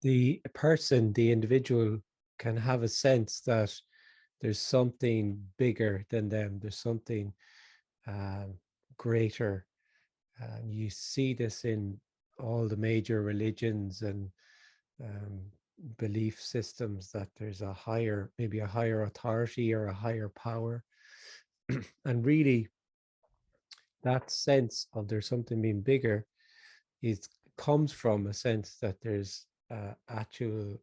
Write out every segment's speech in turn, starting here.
the person, the individual, can have a sense that there's something bigger than them. There's something um, greater. And you see this in all the major religions and um, belief systems, that there's a higher, maybe a higher authority or a higher power. And really, that sense of there's something being bigger is comes from a sense that there's actual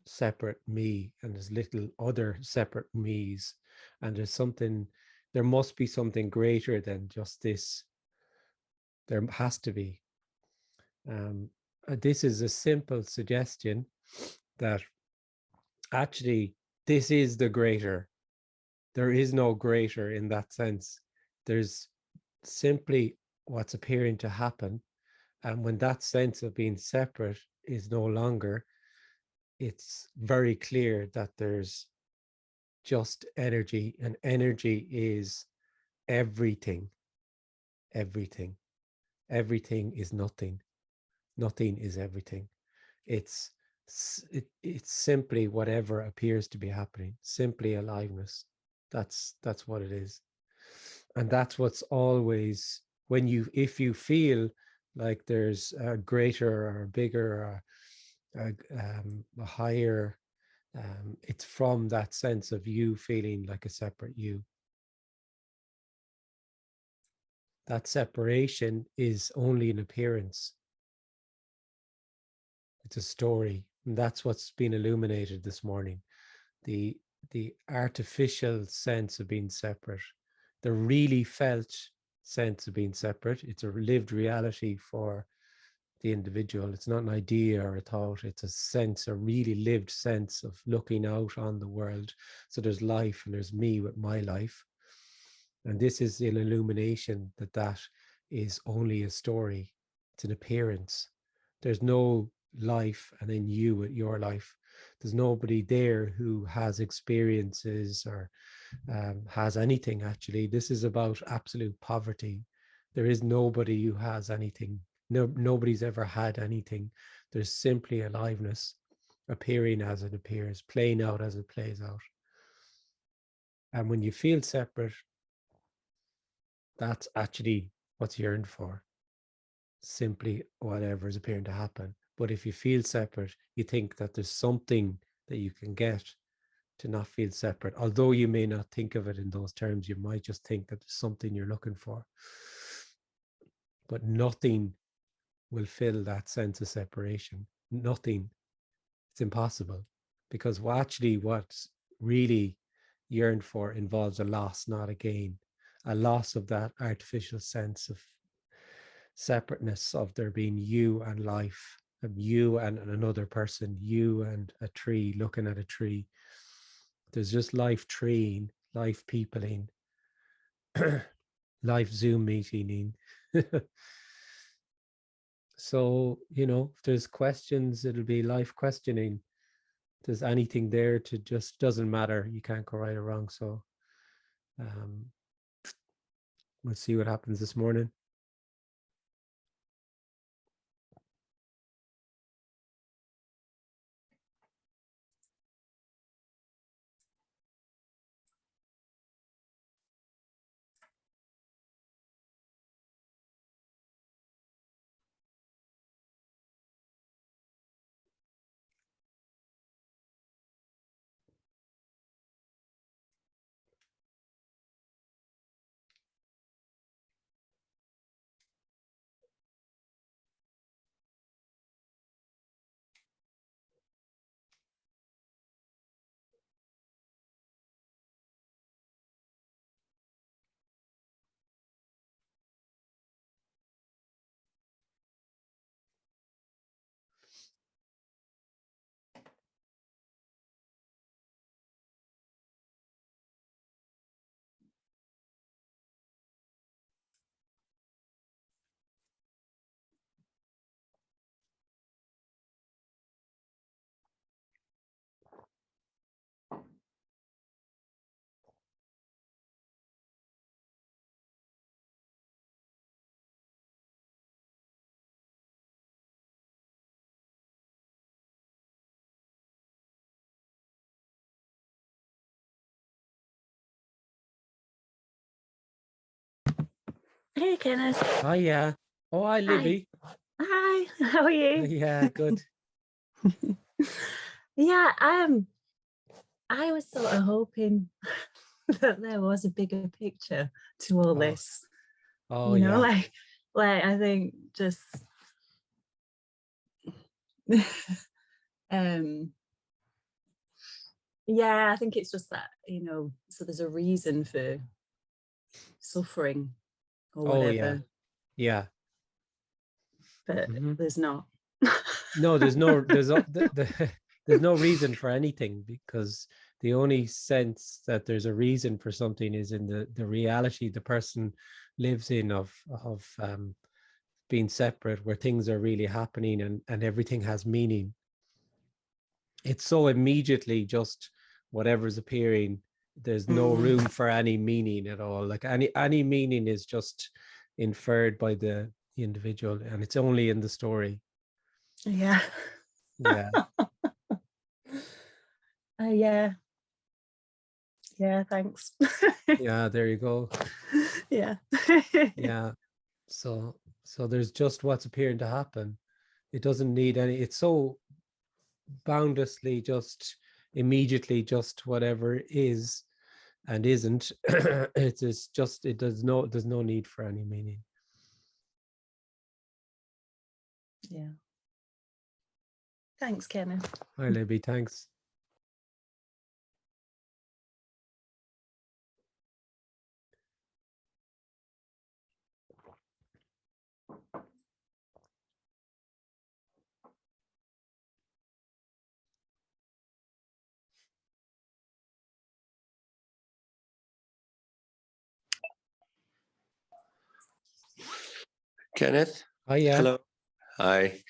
separate me, and there's little other separate me's, and there must be something greater than just this. There has to be. um, this is a simple suggestion that actually this is the greater. There is no greater in that sense. There's simply what's appearing to happen. And when that sense of being separate is no longer, it's very clear that there's just energy, and energy is everything. Everything. Everything is nothing. Nothing is everything. It's it's simply whatever appears to be happening, simply aliveness. That's what it is. And that's what's always, when you, if you feel like there's a greater or bigger or a higher, it's from that sense of you feeling like a separate you. That separation is only an appearance. It's a story. And that's what's been illuminated this morning. The the artificial sense of being separate, the really felt sense of being separate. It's a lived reality for the individual. It's not an idea or a thought. It's a sense, a really lived sense of looking out on the world. So there's life and there's me with my life. And this is an illumination that that is only a story. It's an appearance. There's no life and then you with your life. There's nobody there who has experiences or has anything, actually. This is about absolute poverty. There is nobody who has anything. No, nobody's ever had anything. There's simply aliveness, appearing as it appears, playing out as it plays out. And when you feel separate, that's actually what's yearned for. Simply whatever is appearing to happen. But if you feel separate, you think that there's something that you can get to not feel separate. Although you may not think of it in those terms, you might just think that there's something you're looking for. But nothing will fill that sense of separation. Nothing. It's impossible. Because what's really yearned for involves a loss, not a gain. A loss of that artificial sense of separateness, of there being you and life, of you and another person, you and a tree, looking at a tree. There's just life treeing, life peopling, life Zoom meeting. So, if there's questions, it'll be life questioning. If there's anything there, to just doesn't matter. You can't go right or wrong. So um, we'll see what happens this morning. Hey, Kenneth. Oh yeah. Oh, hi, Hi. Libby. Hi. How are you? Yeah, good. Yeah, I was sort of hoping that there was a bigger picture to all Oh, this. oh You know, yeah. like I think just um yeah, I think it's just that, so there's a reason for suffering or Oh yeah. whatever, Yeah. but Hmm. there's not. No, there's no reason for anything, because the only sense that there's a reason for something is in the reality the person lives in of being separate, where things are really happening and everything has meaning. It's so immediately just whatever's appearing. There's no room Mm, for any meaning at all. Like any meaning is just inferred by the individual, and it's only in the story. yeah. Yeah. Yeah. Yeah, thanks. Yeah, there you go. Yeah. Yeah. So there's just what's appearing to happen. It doesn't need any, it's so boundlessly just immediately just whatever is and isn't. It is just, there's no need for any meaning. Yeah. Thanks, Kenneth. Hi, Libby. Thanks. Kenneth, Oh, yeah. hello. Hi.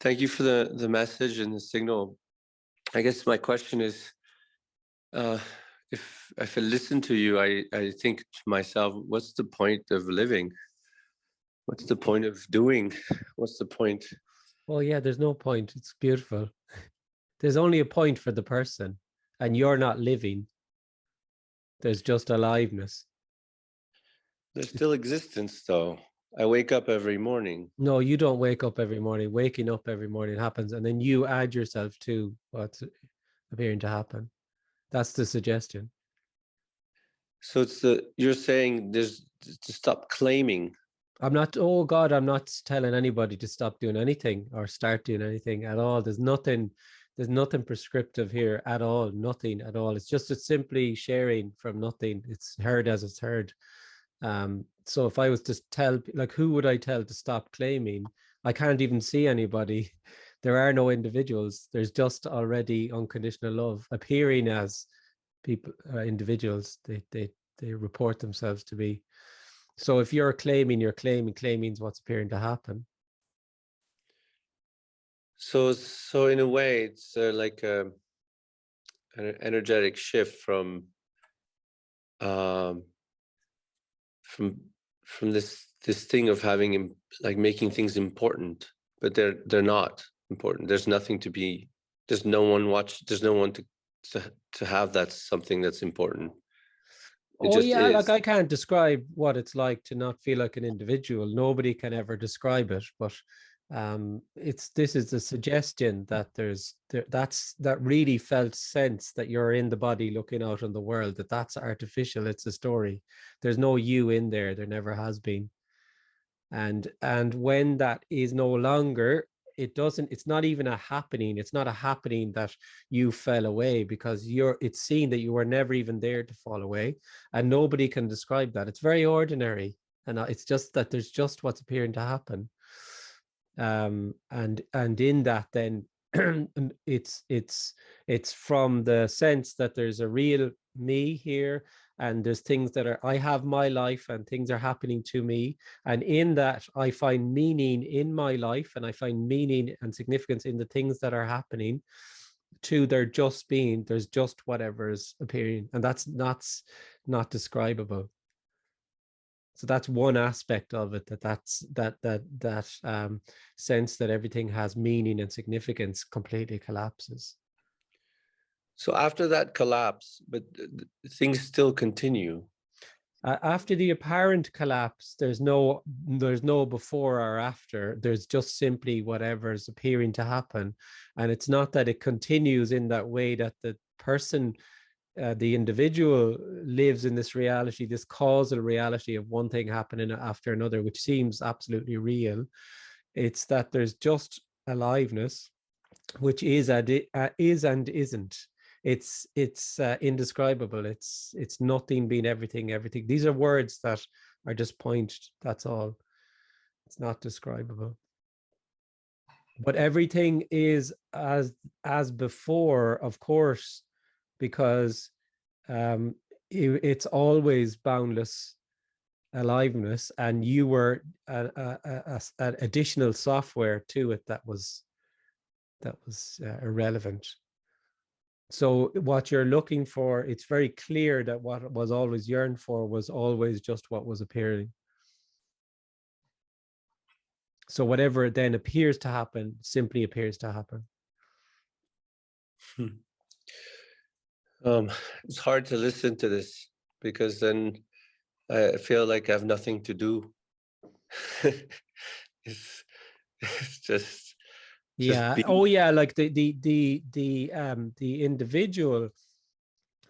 Thank you for the message and the signal. I guess my question is, uh, if I listen to you, I think to myself, what's the point of living? What's the point of doing? What's the point? Oh, yeah. There's no point. It's beautiful. There's only a point for the person, and you're not living. There's just aliveness. There's still existence, though. I wake up every morning. No, you don't wake up every morning. Waking up every morning happens, and then you add yourself to what's appearing to happen. That's the suggestion. So you're saying there's to stop claiming. I'm not, oh God, I'm not telling anybody to stop doing anything or start doing anything at all. There's nothing prescriptive here at all, nothing at all. It's simply sharing from nothing. It's heard as it's heard. So if I was to tell, like, who would I tell to stop claiming? I can't even see anybody. There are no individuals. There's just already unconditional love appearing as people, individuals. They report themselves to be. So if you're claiming, claiming's what's appearing to happen. So in a way, it's like an energetic shift um, from from this thing of having like making things important, but they're not important. There's nothing to be. There's no one watch. There's no one to have that's something that's important. It Oh just yeah, like is. I can't describe what it's like to not feel like an individual. Nobody can ever describe it, but this is the suggestion that that really felt sense that you're in the body looking out on the world, that's artificial. It's a story. There's no you in there. There never has been. And when that is no longer, it's not even a happening. It's not a happening that you fell away, because it's seen that you were never even there to fall away, and nobody can describe that. It's very ordinary, and it's just that there's just what's appearing to happen. And in that, then it's from the sense that there's a real me here, and there's things that are, I have my life and things are happening to me, and in that I find meaning in my life, and I find meaning and significance in the things that are happening to their just being. There's just whatever is appearing, and that's not describable. So that's one aspect of it, that sense that everything has meaning and significance completely collapses. So after that collapse, but things still continue. After the apparent collapse, there's no before or after. There's just simply whatever's appearing to happen. And it's not that it continues in that way, that the person, the individual lives in this reality, this causal reality of one thing happening after another, which seems absolutely real. It's that there's just aliveness, which is and isn't. It's indescribable. It's nothing being everything. These are words that are just point. That's all. It's not describable. But everything is as before, of course, because it's always boundless aliveness, and you were an additional software to it that was irrelevant. So what you're looking for, it's very clear that what was always yearned for was always just what was appearing. So whatever then appears to happen simply appears to happen. It's hard to listen to this, because then I feel like I have nothing to do. it's just Yeah. be. Oh yeah, like the individual,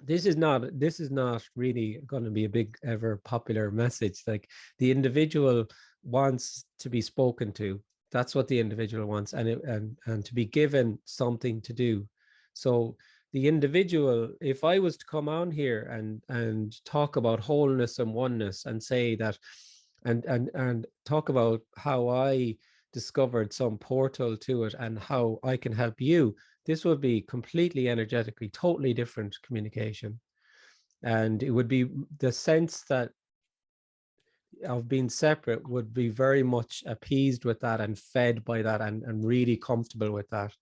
this is not really going to be a big ever popular message. Like, the individual wants to be spoken to. That's what the individual wants, and to be given something to do. So the individual, if I was to come on here and talk about wholeness and oneness, and say that, and talk about how I discovered some portal to it and how I can help you, this would be completely energetically totally different communication. And it would be the sense that of being separate would be very much appeased with that and fed by that, and really comfortable with that.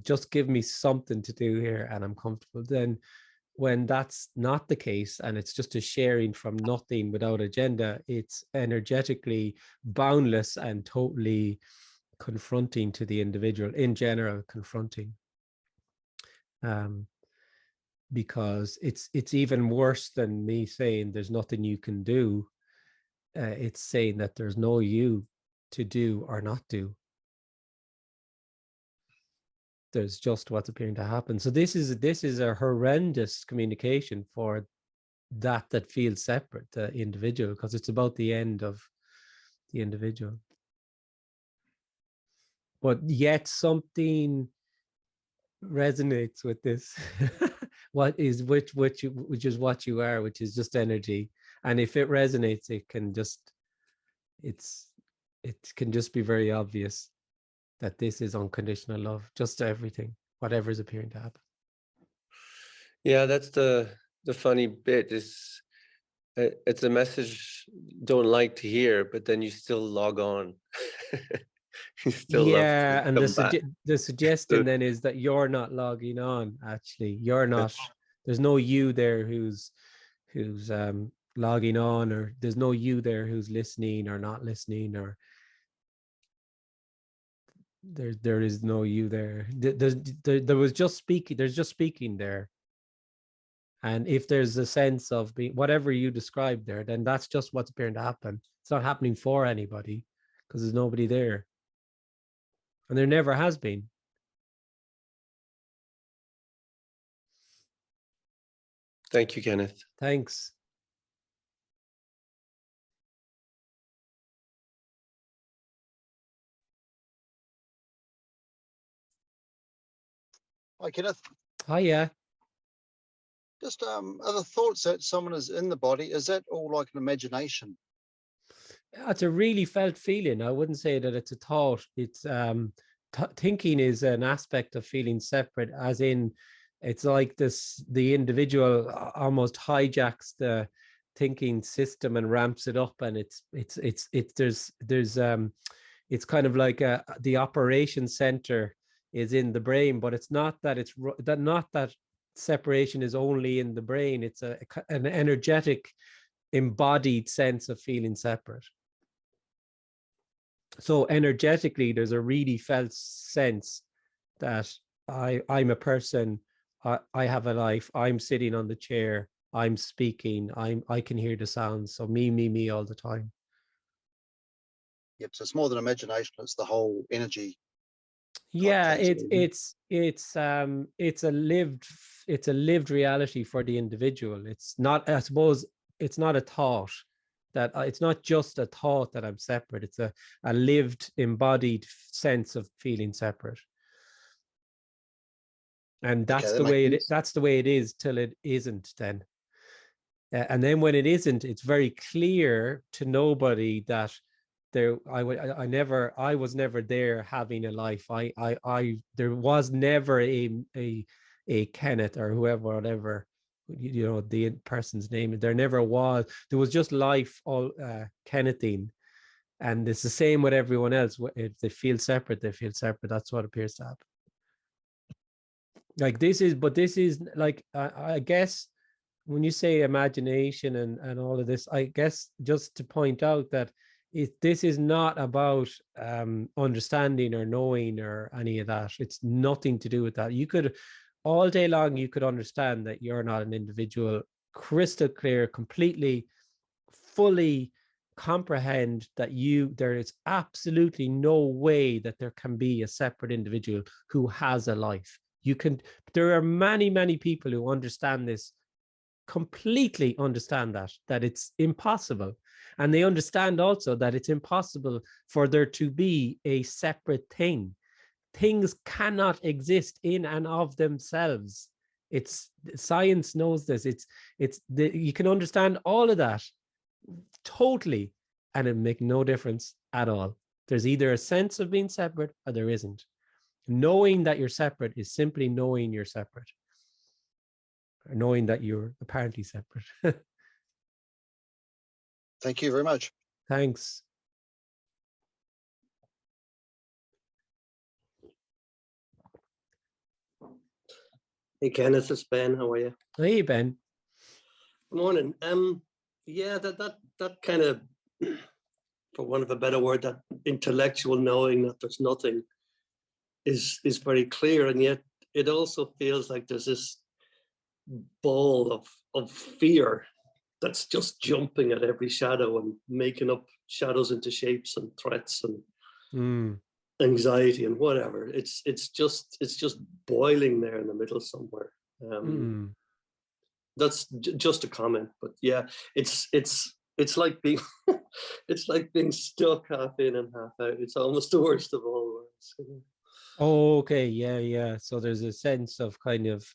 Just give me something to do here and I'm comfortable. Then when that's not the case, and it's just a sharing from nothing without agenda, it's energetically boundless and totally confronting to the individual, in general, confronting. Because it's even worse than me saying there's nothing you can do. It's saying that there's no you to do or not do. There's just what's appearing to happen. So this is a horrendous communication for that feels separate, the individual, because it's about the end of the individual. But yet something resonates with this. Which is what you are, which is just energy. And if it resonates, it can just be very obvious that this is unconditional love, just everything, whatever is appearing to happen. Yeah, that's the funny bit, is it's a message you don't like to hear, but then you still log on. You still love to And come back. the suggestion then is that you're not logging on. Actually, you're not. There's no you there who's logging on, or there's no you there who's listening or not listening, or there is no you there. There was just speaking. There's just speaking there. And if there's a sense of being whatever you described there, then that's just what's appearing to happen. It's not happening for anybody, because there's nobody there. And there never has been. Thank you, Kenneth. Thanks. Hi, Kenneth. Oh, yeah. Just other thoughts that someone is in the body, is that all like an imagination? It's a really felt feeling. I wouldn't say that it's a thought. It's thinking is an aspect of feeling separate, as in it's like the individual almost hijacks the thinking system and ramps it up, and it's kind of like the operation center is in the brain, but it's not that separation is only in the brain. It's an energetic embodied sense of feeling separate. So energetically, there's a really felt sense that I'm a person, I have a life, I'm sitting on the chair, I'm speaking, I can hear the sounds. So me all the time. Yep. So it's more than imagination. It's the whole energy type Yeah, things. it's a lived reality for the individual. It's not, I suppose, it's not a thought that it's not just a thought that I'm separate. It's a lived, embodied sense of feeling separate. And Okay, that makes sense. that's the way it is till it isn't then. And then when it isn't, it's very clear to nobody that I was never there having a life. There was never a Kenneth or whoever, whatever, the person's name. There never was. There was just life, all Kennethine. And it's the same with everyone else. If they feel separate, they feel separate. That's what appears to happen. Like this is like, I guess, when you say imagination and all of this, I guess just to point out that this is not about understanding or knowing or any of that. It's nothing to do with that. You could, all day long, you could understand that you're not an individual, crystal clear, completely, fully comprehend that there is absolutely no way that there can be a separate individual who has a life. There are many people who understand this, completely understand that it's impossible, and they understand also that it's impossible for there to be a separate thing. Things cannot exist in and of themselves. It's science knows this. You can understand all of that totally, and it make no difference at all. There's either a sense of being separate or there isn't. Knowing that you're separate is simply knowing you're separate, or knowing that you're apparently separate. Thank you very much. Thanks. Hey Kenneth, it's Ben. How are you? Hey Ben. Good morning. Yeah, that kind of, for want of a better word, that intellectual knowing that there's nothing is very clear, and yet it also feels like there's this ball of fear that's just jumping at every shadow and making up shadows into shapes and threats and anxiety and whatever. It's just boiling there in the middle somewhere. That's just a comment, but yeah, it's like being it's like being stuck half in and half out. It's almost the worst of all worlds. Oh, okay. Yeah. So there's a sense of kind of,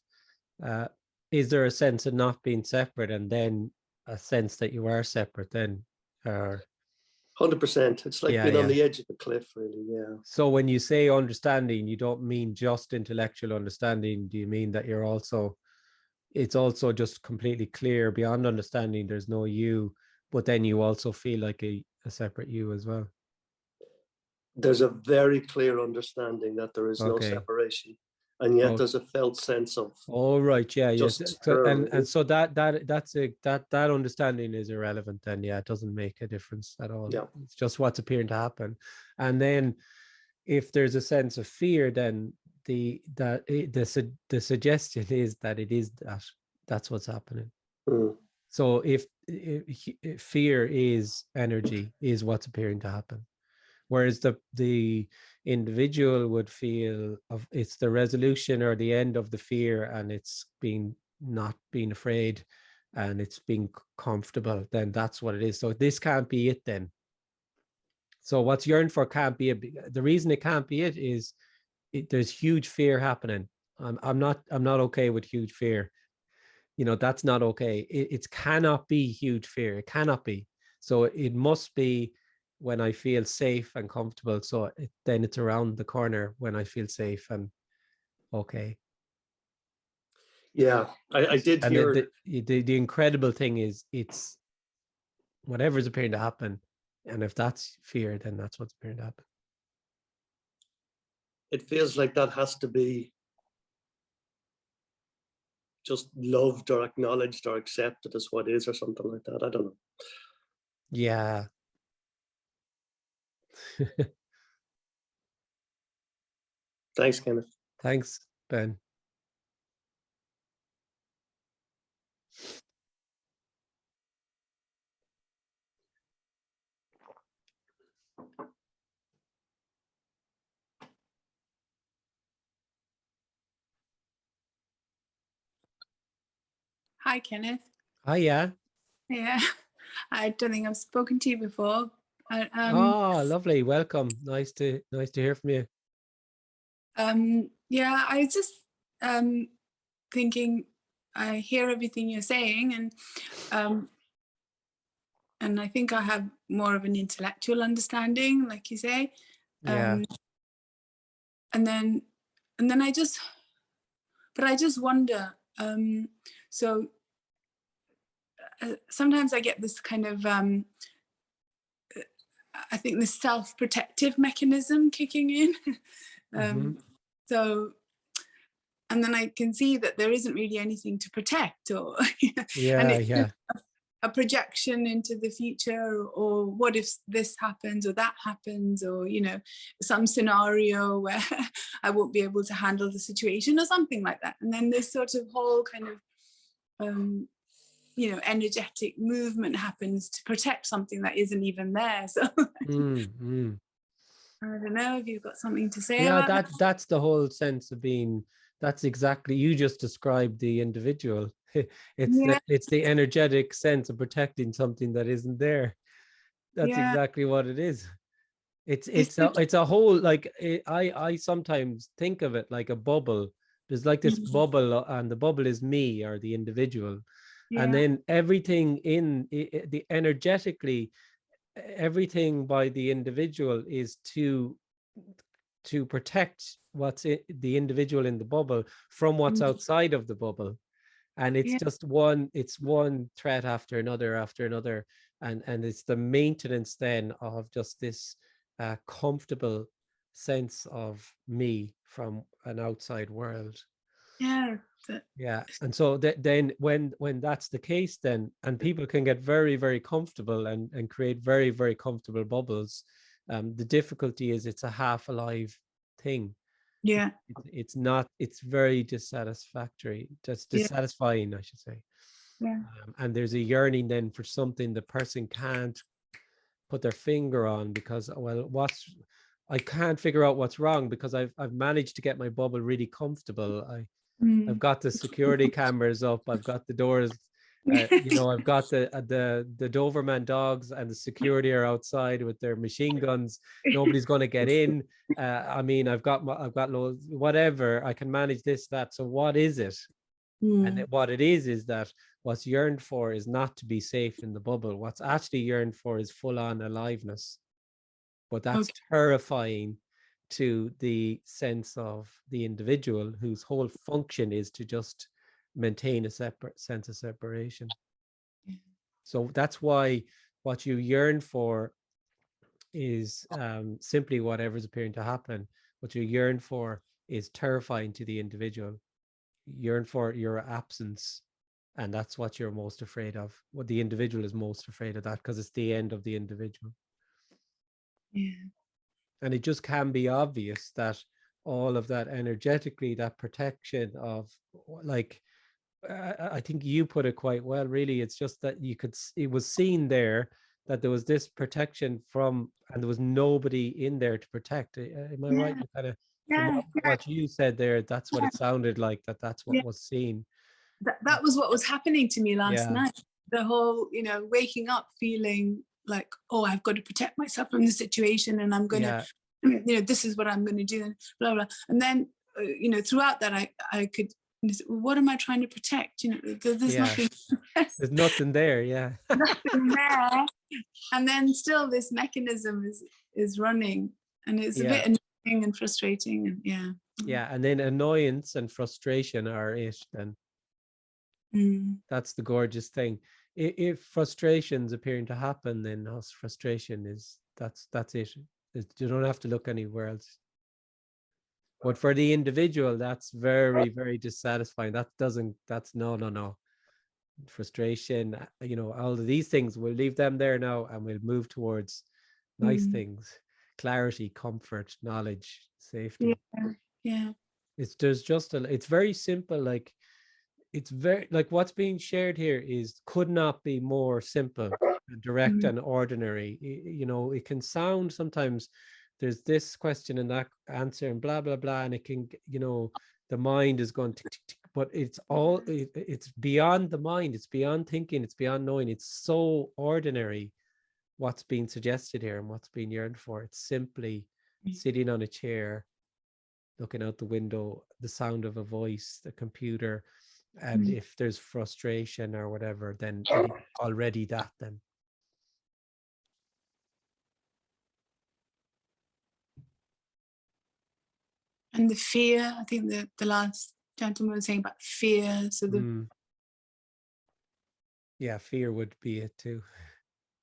is there a sense of not being separate, and then a sense that you are separate then? 100%. It's like being on the edge of the cliff, really. Yeah. So when you say understanding, you don't mean just intellectual understanding. Do you mean that it's also just completely clear beyond understanding there's no you, but then you also feel like a separate you as well? There's a very clear understanding that there is no separation, and yet there's a felt sense of. Oh, right. Yeah. Just so, and so that understanding is irrelevant then. Yeah, it doesn't make a difference at all. Yeah. It's just what's appearing to happen. And then if there's a sense of fear, then the suggestion is that it is that's what's happening. So if fear is energy, is what's appearing to happen, whereas the individual would feel it's the resolution or the end of the fear, and it's not being afraid, and it's being comfortable, then that's what it is. So this can't be it then. So what's yearned for can't be it. The reason it can't be it is there's huge fear happening. I'm not okay with huge fear. That's not okay. It cannot be huge fear. It cannot be. So it must be when I feel safe and comfortable. So then it's around the corner when I feel safe and okay. Yeah, I did hear. The incredible thing is it's whatever's appearing to happen. And if that's fear, then that's what's appearing to happen. It feels like that has to be just loved or acknowledged or accepted as what is, or something like that. I don't know. Yeah. Thanks, Kenneth. Thanks, Ben. Hi, Kenneth. Oh, yeah. Yeah, I don't think I've spoken to you before. Oh, lovely. Welcome. Nice to hear from you. Yeah, I was just thinking. I hear everything you're saying, and I think I have more of an intellectual understanding, like you say. Yeah. And then I just wonder. So sometimes I get this kind of I think this self-protective mechanism kicking in. Mhm. So, and then I can see that there isn't really anything to protect, or and Yeah, it's yeah. a projection into the future, or what if this happens or that happens, or some scenario where I won't be able to handle the situation or something like that. And then this sort of whole kind of energetic movement happens to protect something that isn't even there. So I don't know if you've got something to say Yeah, about that. that's the whole sense of being. That's exactly, you just described the individual. Yeah, It's the energetic sense of protecting something that isn't there. That's yeah. exactly what it is. It's It's a whole, like, I sometimes think of it like a bubble. There's like this bubble, and the bubble is me, or the individual, and yeah, then everything in the energetically, everything by the individual is to protect the individual in the bubble from what's outside of the bubble. And it's yeah, just one threat after another, and it's the maintenance then of just this comfortable sense of me from an outside world. yeah. Yeah. And so then when that's the case, then, and people can get very, very comfortable and create very, very comfortable bubbles, the difficulty is it's a half alive thing. Yeah, It's not, it's very dissatisfactory, just yeah, dissatisfying, I should say. yeah. And there's a yearning then for something the person can't put their finger on, because, well, I can't figure out what's wrong, because I've managed to get my bubble really comfortable. I've got the security cameras up. I've got the doors. I've got the Doberman dogs, and the security are outside with their machine guns. Nobody's going to get in. I mean, I've got loads, whatever. I can manage this, that. So what is it? And what it is that what's yearned for is not to be safe in the bubble. What's actually yearned for is full on aliveness. But that's Okay. terrifying to the sense of the individual, whose whole function is to just maintain a separate sense of separation. So that's why what you yearn for is simply whatever's appearing to happen. What you yearn for is terrifying to the individual. You yearn for your absence, and that's what you're most afraid of. What the individual is most afraid of, that, because it's the end of the individual. Yeah, And it just can be obvious that all of that energetically, that protection of, like, I think you put it quite well, really. It's just that it was seen there that there was this protection from, and there was nobody in there to protect. Am I right? yeah, Kind of, from yeah, yeah, what you said there, that's what it sounded like, that's what yeah. was seen. That was what was happening to me last Yeah. night. The whole, waking up feeling like, oh, I've got to protect myself from the situation, and I'm going to, Yeah. this is what I'm going to do, and blah blah. And then, throughout that, I could, what am I trying to protect? There's Yeah. nothing. There's nothing there. Yeah. Nothing there. And then still this mechanism is running, and it's a Yeah. bit annoying and frustrating, and yeah. Yeah. And then annoyance and frustration are it then. That's the gorgeous thing. If frustration's appearing to happen, then us frustration is, that's it. You don't have to look anywhere else. But for the individual, that's very, very dissatisfying. That's no. Frustration, all of these things, we'll leave them there now, and we'll move towards nice things: clarity, comfort, knowledge, safety. Yeah. It's very simple. Like, it's very, like, what's being shared here could not be more simple and direct and ordinary. It can sound sometimes, there's this question and that answer and blah blah blah, and it can, the mind is going tick, tick, tick, but it's all it's beyond the mind, it's beyond thinking, it's beyond knowing. It's so ordinary what's being suggested here and what's being yearned for. It's simply sitting on a chair, looking out the window, the sound of a voice, the computer, and if there's frustration or whatever, then it's already that then. And the fear, I think the last gentleman was saying about fear. So the Yeah, fear would be it too.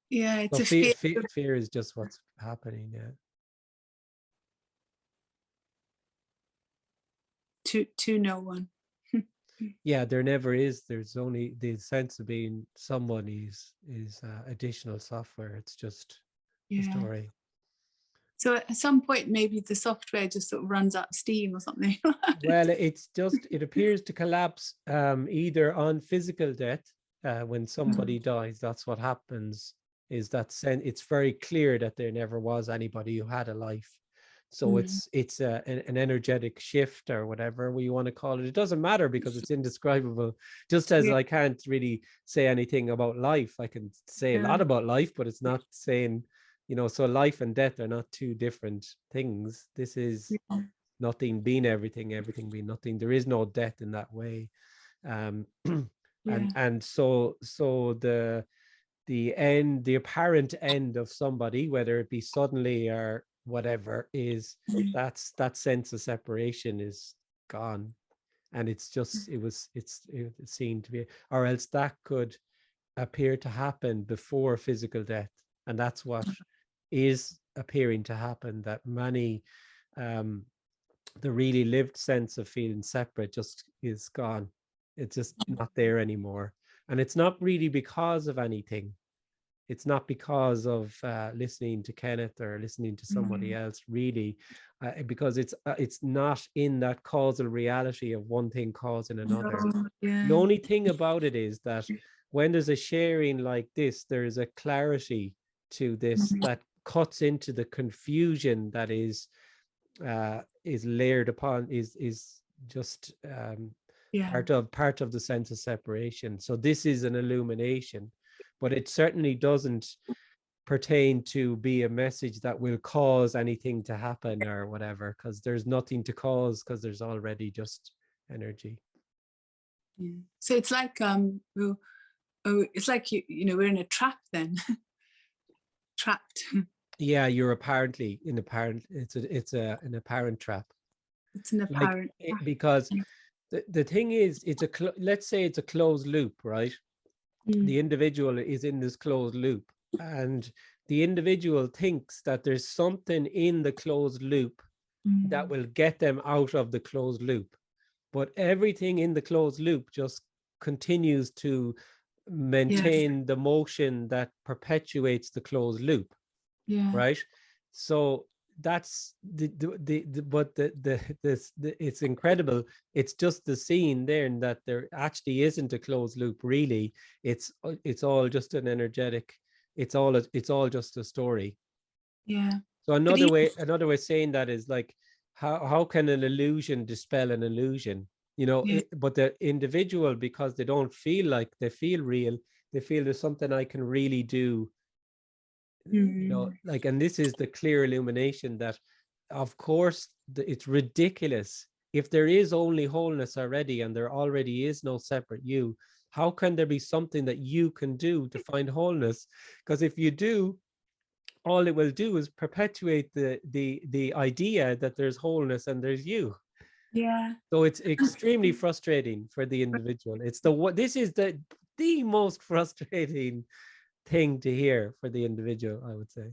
yeah, it's Well, a fear fear is just what's happening. Yeah. to no one. Yeah, there never is. There's only the sense of being someone is additional software. It's just a story. So at some point, maybe the software just sort of runs out of steam or something. Well, it's just, it appears to collapse either on physical death, when somebody dies. That's what happens, is that it's very clear that there never was anybody who had a life. So it's an energetic shift or whatever you want to call it. It doesn't matter because it's indescribable. Just as I can't really say anything about life, I can say a lot about life, but it's not saying, so life and death are not two different things. This is nothing being everything, everything being nothing. There is no death in that way. And so the apparent end of somebody, whether it be suddenly or whatever, is that sense of separation is gone. And it's just, it's seen to be, or else that could appear to happen before physical death. And that's what is appearing to happen, that many, the really lived sense of feeling separate just is gone. It's just not there anymore. And it's not really because of anything. It's not because of listening to Kenneth or listening to somebody else, really, because it's not in that causal reality of one thing causing another. The only thing about it is that when there's a sharing like this, there is a clarity to this that cuts into the confusion that is layered upon, is just part of the sense of separation. So this is an illumination, but it certainly doesn't pertain to be a message that will cause anything to happen or whatever, because there's nothing to cause, because there's already just energy. So it's like it's like we're in a trap then. Trapped. Yeah, you're apparently in it's an apparent trap. It's an apparent trap. Because the thing is, let's say it's a closed loop, right? The individual is in this closed loop, and the individual thinks that there's something in the closed loop that will get them out of the closed loop. But everything in the closed loop just continues to maintain the motion that perpetuates the closed loop. Right? So that's it's incredible. It's just the scene there, and that there actually isn't a closed loop really. It's all just an energetic, it's all just a story. So another way of saying that is like, how can an illusion dispel an illusion? But the individual, because they don't feel like they feel real, they feel there's something I can really do. And this is the clear illumination that, of course, it's ridiculous. If there is only wholeness already, and there already is no separate you, how can there be something that you can do to find wholeness? Because if you do, all it will do is perpetuate the idea that there's wholeness and there's you. So it's extremely frustrating for the individual. This is the most frustrating thing to hear for the individual, I would say.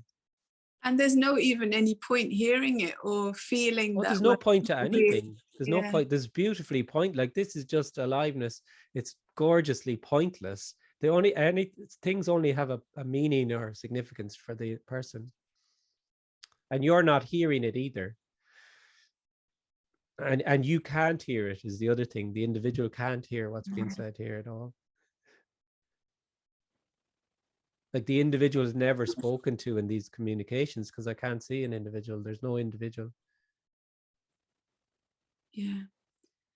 And there's no even any point hearing it or feeling that. There's no point to anything. There's no point. There's beautifully point. Like, this is just aliveness. It's gorgeously pointless. Things only have a meaning or significance for the person. And you're not hearing it either. And you can't hear it is the other thing. The individual can't hear what's being said here at all. Like, the individual is never spoken to in these communications, because I can't see an individual. There's no individual.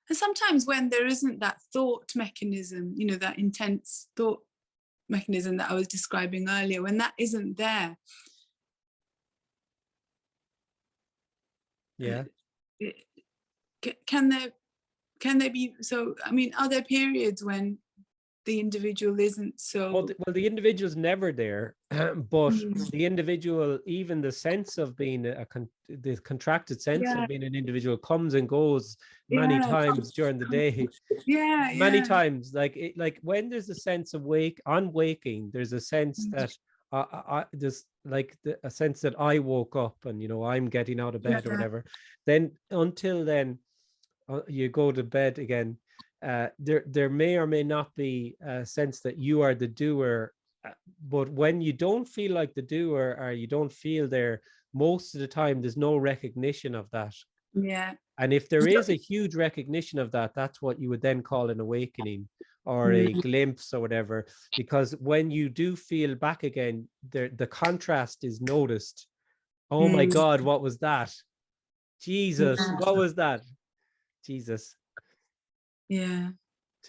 And sometimes when there isn't that thought mechanism, you know, that intense thought mechanism that I was describing earlier, when that isn't there, Yeah. can there be, so I mean, are there periods when the individual isn't so Well, the individual's never there, but Mm. the individual, even the sense of being the contracted sense Yeah. of being an individual comes and goes many Yeah. times during the day. Yeah, Many yeah. times, like when there's a sense of waking, there's a sense that there's like a sense that I woke up and, you know, I'm getting out of bed or Yeah. whatever. Then until then, you go to bed again. There may or may not be a sense that you are the doer, but when you don't feel like the doer, or you don't feel there, most of the time there's no recognition of that. Yeah. And if there is a huge recognition of that, that's what you would then call an awakening or a glimpse or whatever. Because when you do feel back again, the contrast is noticed. Oh my God, what was that? Jesus, what was that? Jesus. Yeah.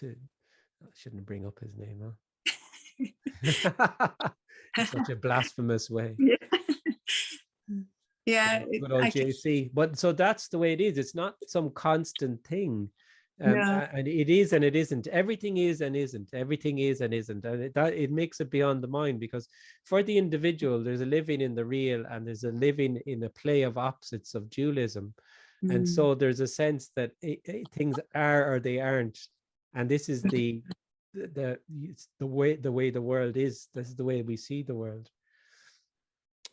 I shouldn't bring up his name, huh? In such a blasphemous way. Yeah. Yeah. Good old JC. But so that's the way it is. It's not some constant thing. No. And it is and it isn't. Everything is and isn't. Everything is and isn't. And it makes it beyond the mind, because for the individual, there's a living in the real and there's a living in a play of opposites of dualism. And so there's a sense that things are or they aren't. And this is the way the world is. This is the way we see the world.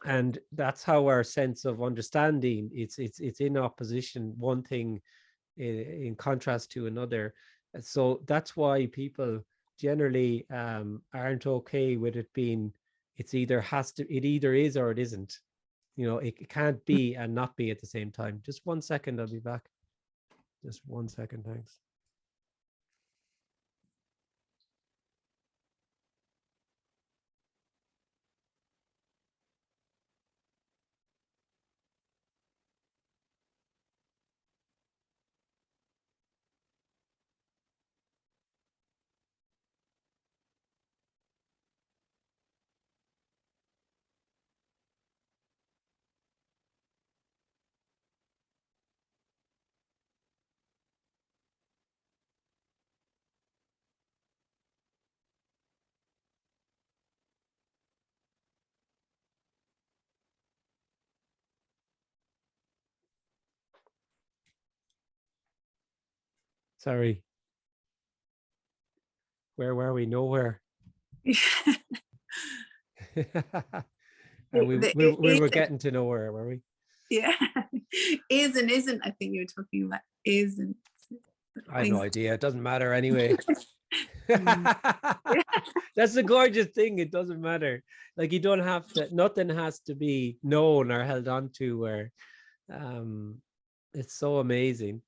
And that's how our sense of understanding, it's in opposition, one thing in contrast to another. So that's why people generally aren't okay with it being, it either is or it isn't. You know, it can't be and not be at the same time. Just 1 second, I'll be back. Just 1 second, thanks. Sorry. Where were we? Nowhere. And we were getting to nowhere, were we? Yeah. Is and isn't, I think you were talking about is and. I have no idea. It doesn't matter anyway. Yeah. That's the gorgeous thing. It doesn't matter. Like, you don't have to, nothing has to be known or held on to, or it's so amazing.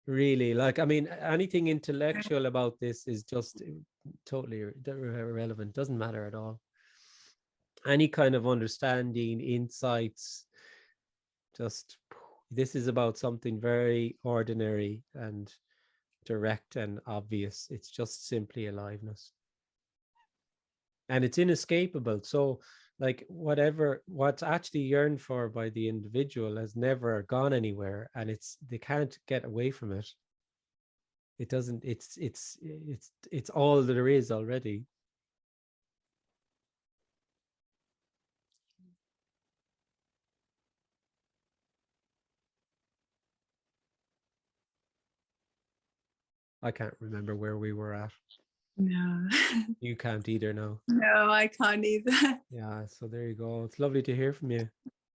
Really. Like, I mean, anything intellectual about this is just totally irrelevant. Doesn't matter at all. Any kind of understanding, insights, just, this is about something very ordinary and direct and obvious. It's just simply aliveness. And it's inescapable. So, like, what's actually yearned for by the individual has never gone anywhere, and they can't get away from it. It doesn't, it's all that there is already. I can't remember where we were at. No. You can't either now. No, I can't either. Yeah, so there you go. It's lovely to hear from you.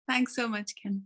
Thanks so much, Kenneth.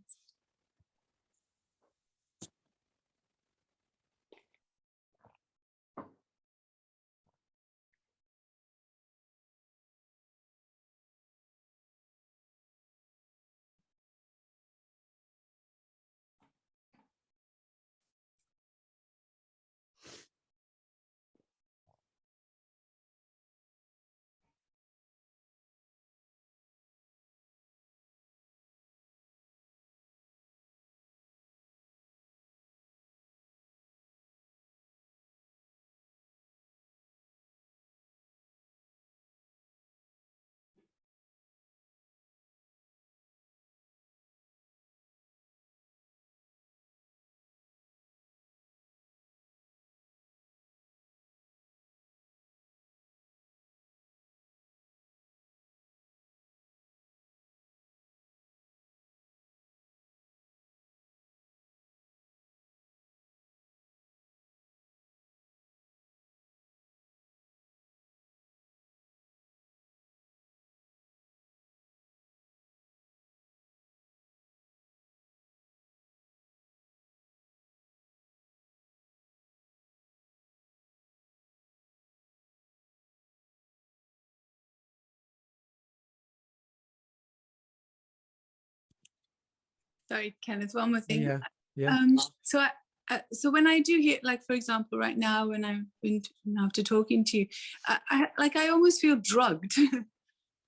Sorry, Kenneth, one more thing. Yeah, yeah. So when I do hear, like, for example, right now when I've been after talking to you, I almost feel drugged.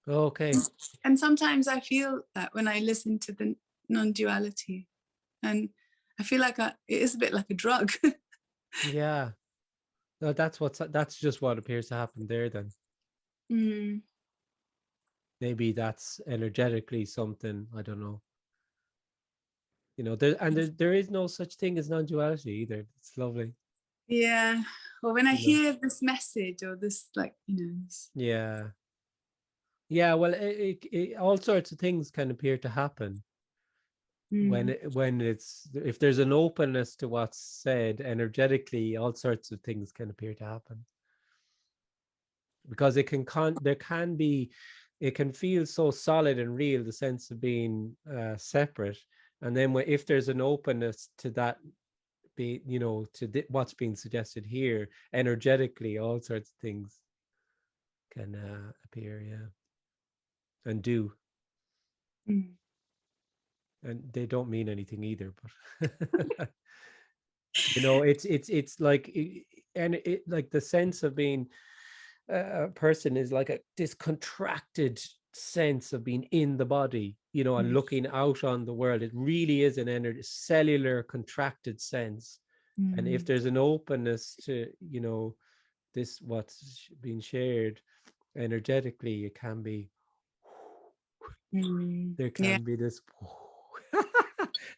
Okay. And sometimes I feel that when I listen to the non-duality, and I feel like it is a bit like a drug. Yeah. No, that's just what appears to happen there then. Mm. Maybe that's energetically something, I don't know. You know, there is no such thing as non-duality either. It's lovely. Yeah. Or when I You know. hear this message or this, like, this, Yeah. Yeah, well, all sorts of things can appear to happen when it's, if there's an openness to what's said energetically, all sorts of things can appear to happen. Because it can feel so solid and real, the sense of being separate, and then if there's an openness to that, be to what's being suggested here energetically, all sorts of things can appear, yeah, and do. And they don't mean anything either, but it's like like the sense of being a person is like this contracted sense of being in the body, and looking out on the world. It really is an energy, cellular contracted sense. And if there's an openness to this, what's being shared energetically, it can be, there can be this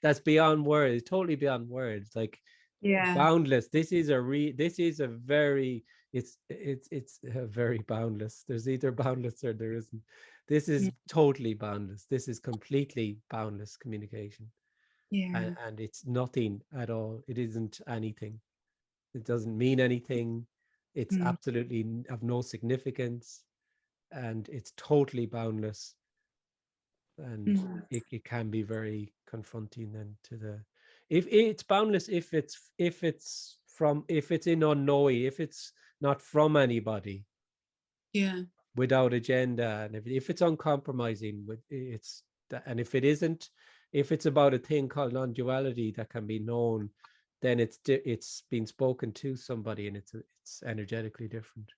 that's beyond words, totally beyond words, like boundless. This is a very, it's a very boundless. There's either boundless or there isn't. This is totally boundless. This is completely boundless communication. And it's nothing at all. It isn't anything. It doesn't mean anything. It's absolutely of no significance, and it's totally boundless. And it can be very confronting then to the, if it's boundless, if it's in unknowing, if it's not from anybody, without agenda, and if it's uncompromising with it's that, and if it isn't, if it's about a thing called non-duality that can be known, then it's been spoken to somebody, and it's energetically different.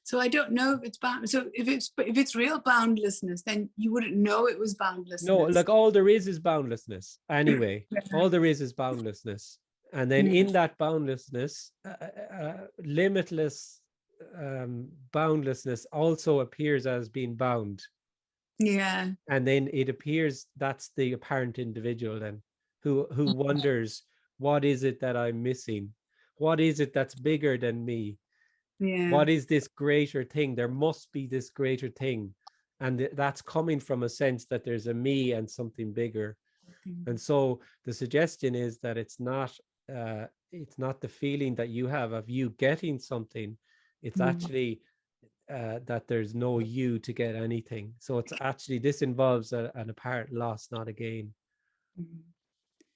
So I don't know if it's bound. So if it's real boundlessness, then you wouldn't know it was boundlessness. No, like all there is boundlessness anyway. All there is boundlessness, and then in that boundlessness, limitless boundlessness also appears as being bound. Yeah. And then it appears, that's the apparent individual then, who wonders, what is it that I'm missing? What is it that's bigger than me? What is this greater thing? There must be this greater thing. And that's coming from a sense that there's a me and something bigger. And so the suggestion is that it's not the feeling that you have of you getting something. It's actually that there's no you to get anything. So it's actually, this involves an apparent loss, not a gain.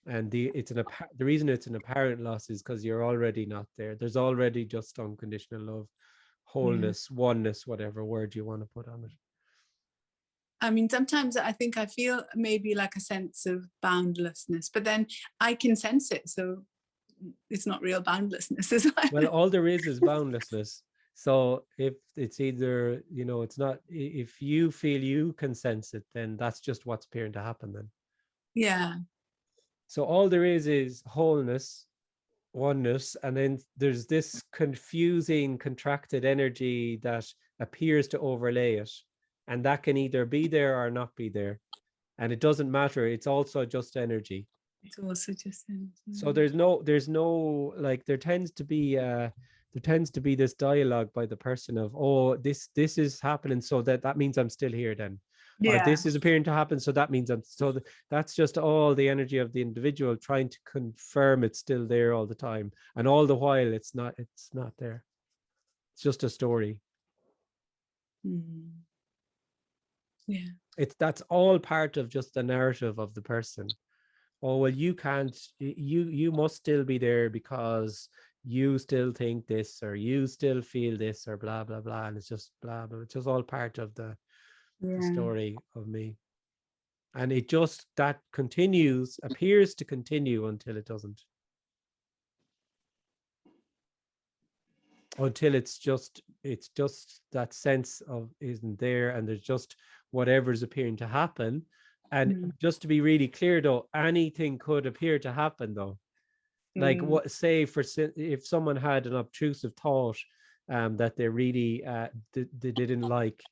And the reason it's an apparent loss is because you're already not there. There's already just unconditional love, wholeness, oneness, whatever word you want to put on it. I mean, sometimes I think I feel maybe like a sense of boundlessness, but then I can sense it. So it's not real boundlessness. Well, all there is boundlessness. So if it's either, it's not, if you feel you can sense it, then that's just what's appearing to happen then. Yeah. So all there is wholeness, oneness, and then there's this confusing, contracted energy that appears to overlay it. And that can either be there or not be there. And it doesn't matter. It's also just energy. It's also just energy. So there's no, like, there tends to be this dialogue by the person of, oh, this is happening, so that means I'm still here then. Or this is appearing to happen, so that means that's just all the energy of the individual trying to confirm it's still there all the time. And all the while it's not there. It's just a story. Yeah. That's all part of just the narrative of the person. Oh, well, you can't, you must still be there because you still think this, or you still feel this, or blah blah blah. And it's just blah blah. It's just all part of the story of me. And it just, that continues, appears to continue until it doesn't. Until it's just that sense of isn't there, and there's just whatever's appearing to happen. And just to be really clear though, anything could appear to happen though. Like what, say if someone had an obtrusive thought that they really they didn't like,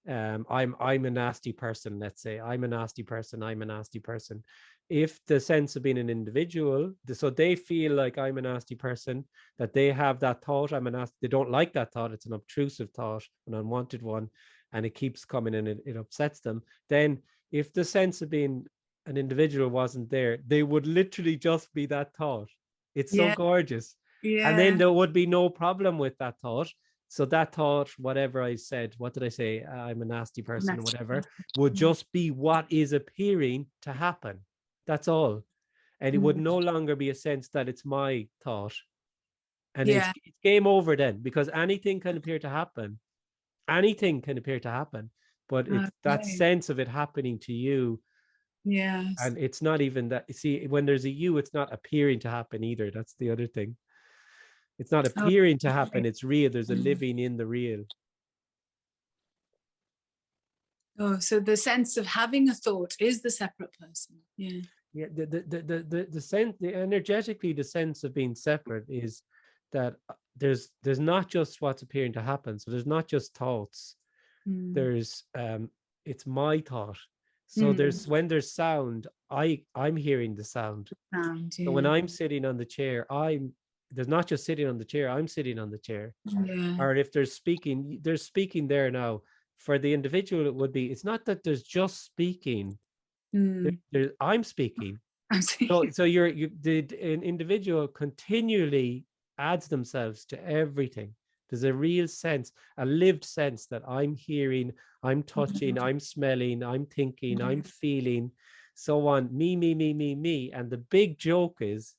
I'm a nasty person, let's say, I'm a nasty person. If the sense of being an individual, so they feel like I'm a nasty person, that they have that thought, they don't like that thought, it's an obtrusive thought, an unwanted one, and it keeps coming and it upsets them. Then if the sense of being an individual wasn't there, they would literally just be that thought. It's so gorgeous. And then there would be no problem with that thought. So that thought, whatever I said, what did I say? I'm a nasty person or whatever, would just be what is appearing to happen. That's all. And it would no longer be a sense that it's my thought. And it's game over then, because anything can appear to happen. Anything can appear to happen. But it's that sense of it happening to you. Yes. And it's not even that. See, when there's a you, it's not appearing to happen either. That's the other thing. It's not appearing to happen. It's real. There's a living in the real. Oh, so the sense of having a thought is the separate person. Yeah. Yeah. The sense, energetically, the sense of being separate is that there's not just what's appearing to happen. So there's not just thoughts. There's it's my thought. So there's, when there's sound, I'm hearing the sound. So when I'm sitting on the chair, there's not just sitting on the chair, I'm sitting on the chair. Or if there's speaking there now. For the individual, it would be, it's not that there's just speaking. I'm speaking. So an individual continually adds themselves to everything. There's a real sense, a lived sense that I'm hearing, I'm touching, I'm smelling, I'm thinking, I'm feeling, so on. Me. And the big joke is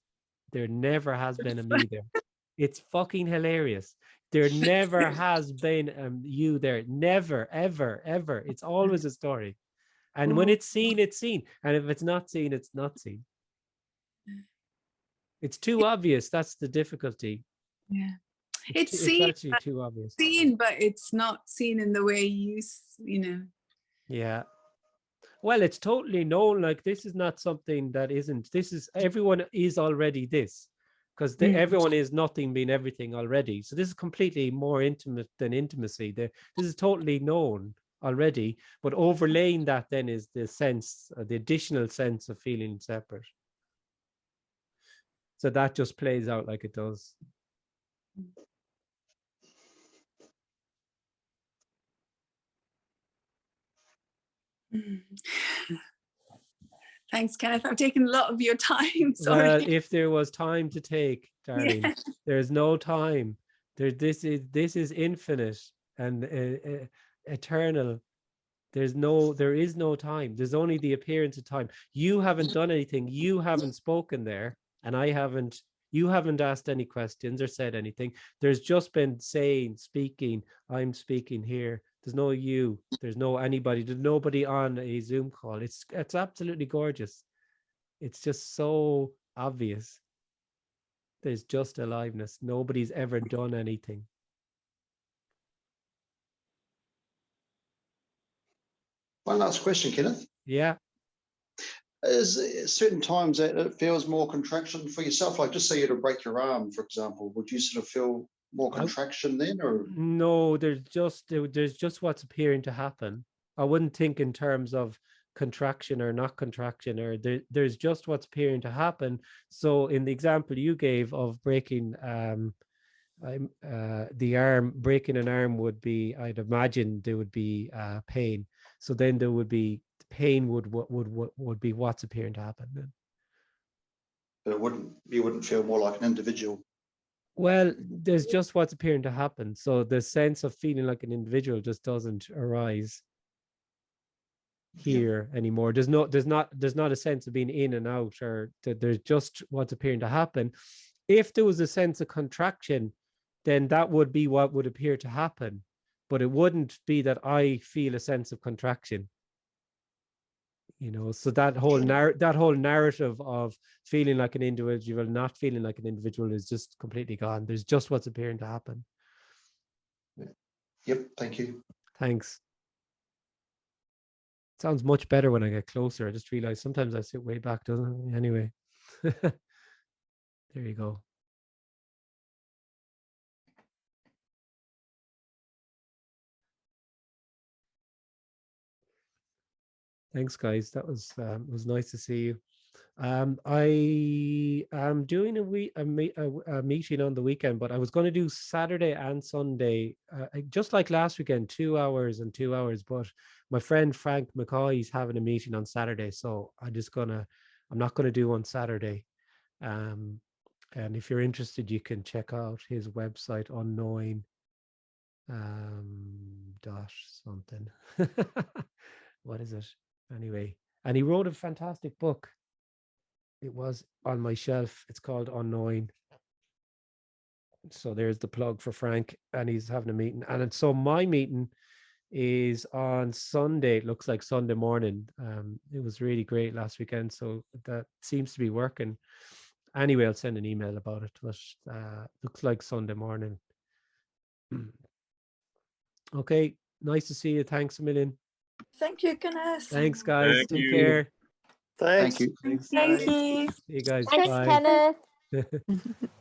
there never has been a me there. It's fucking hilarious. There never has been a you there. Never, ever, ever. It's always a story. And when it's seen, it's seen. And if it's not seen, it's not seen. It's too obvious. That's the difficulty. Yeah. It's seen, actually too obvious. Seen, but it's not seen in the way you know. Yeah. Well, it's totally known. Like, this is not something that isn't. This is, everyone is already this, because everyone is nothing being everything already. So this is completely more intimate than intimacy. This is totally known already, but overlaying that then is the sense, the additional sense of feeling separate. So that just plays out like it does. Thanks, Kenneth. I've taken a lot of your time. Sorry. Well, if there was time to take, darling, there's no time. This is infinite and eternal. There is no time. There's only the appearance of time. You haven't done anything. You haven't spoken there, and you haven't asked any questions or said anything. There's just been speaking. I'm speaking here. There's no you. There's no anybody. There's nobody on a Zoom call. It's absolutely gorgeous. It's just so obvious. There's just aliveness. Nobody's ever done anything. One last question, Kenneth. Yeah. Is certain times that it feels more contraction for yourself? Like, just say you to break your arm, for example, would you sort of feel more contraction then, or? No, there's just what's appearing to happen. I wouldn't think in terms of contraction or not contraction, or there's just what's appearing to happen. So in the example you gave of breaking the arm, breaking an arm would be, I'd imagine there would be pain. So then there would be pain would be what's appearing to happen then. But you wouldn't feel more like an individual. Well, there's just what's appearing to happen. So the sense of feeling like an individual just doesn't arise here anymore. There's not a sense of being in and out, or there's just what's appearing to happen. If there was a sense of contraction, then that would be what would appear to happen, but it wouldn't be that I feel a sense of contraction. you know, so that whole narrative of feeling like an individual, not feeling like an individual is just completely gone. There's just what's appearing to happen. Yep. Thank you. Thanks. Sounds much better when I get closer. I just realized sometimes I sit way back, doesn't it? Anyway. There you go. Thanks, guys. That was nice to see you. I am doing a meeting on the weekend, but I was going to do Saturday and Sunday, just like last weekend, 2 hours and 2 hours. But my friend Frank McCoy is having a meeting on Saturday, so I'm not going to do on Saturday. And if you're interested, you can check out his website, unknowing dot something. What is it? Anyway, and he wrote a fantastic book. It was on my shelf. It's called Unknowing. So there's the plug for Frank, and he's having a meeting. And so my meeting is on Sunday. It looks like Sunday morning. It was really great last weekend, so that seems to be working. Anyway, I'll send an email about it, but looks like Sunday morning. Okay, nice to see you. Thanks a million. Thank you, Kenneth. Thanks, guys. Thank Take you. care. Thanks. Thank you. Thanks. Thank Bye. you. See you guys. Thanks, Bye. Kenneth.